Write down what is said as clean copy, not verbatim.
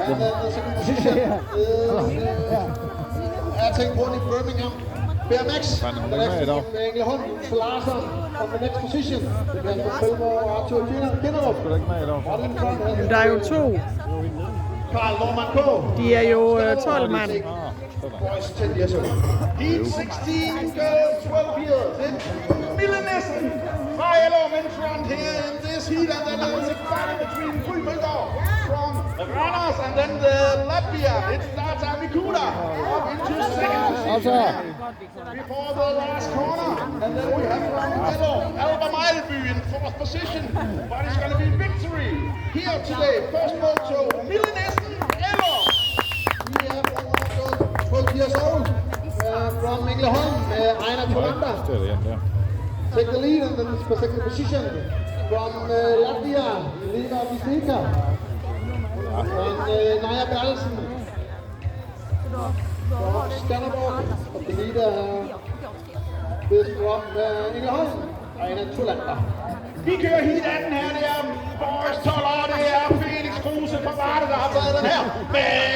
And then the second position Airtech won in Birmingham. BMX, the next team, Engleholm, Larsen on the next position. Kasper Felmer og Arthur Kinderup. Der er jo to. Karl Norman K. De er jo 12 mand. Boys 10 years old. Heat 16, girls 12 years. It's Milanessen. Yellow in front here in this heat, and then there's a fight between Kulmøller from the runners, and then the Latvia. It starts at Mikuda up into second position before the last corner, and then we have from yellow Alba Meilby in fourth position, but it's going to be victory here today. First moto, Milanessen Eller. We have one 12 years old from Engleholm, Einar Tolander. Take the lead and then for second position from Latvia, Lina Visnika and Naja Berlsen from Skanderborg. Og the leader is from Engleholm, Einar Tolander. Vi kører heat 18 her, det er Boys 12, og det er Felix Kruse fra Varde, der har været den her. Men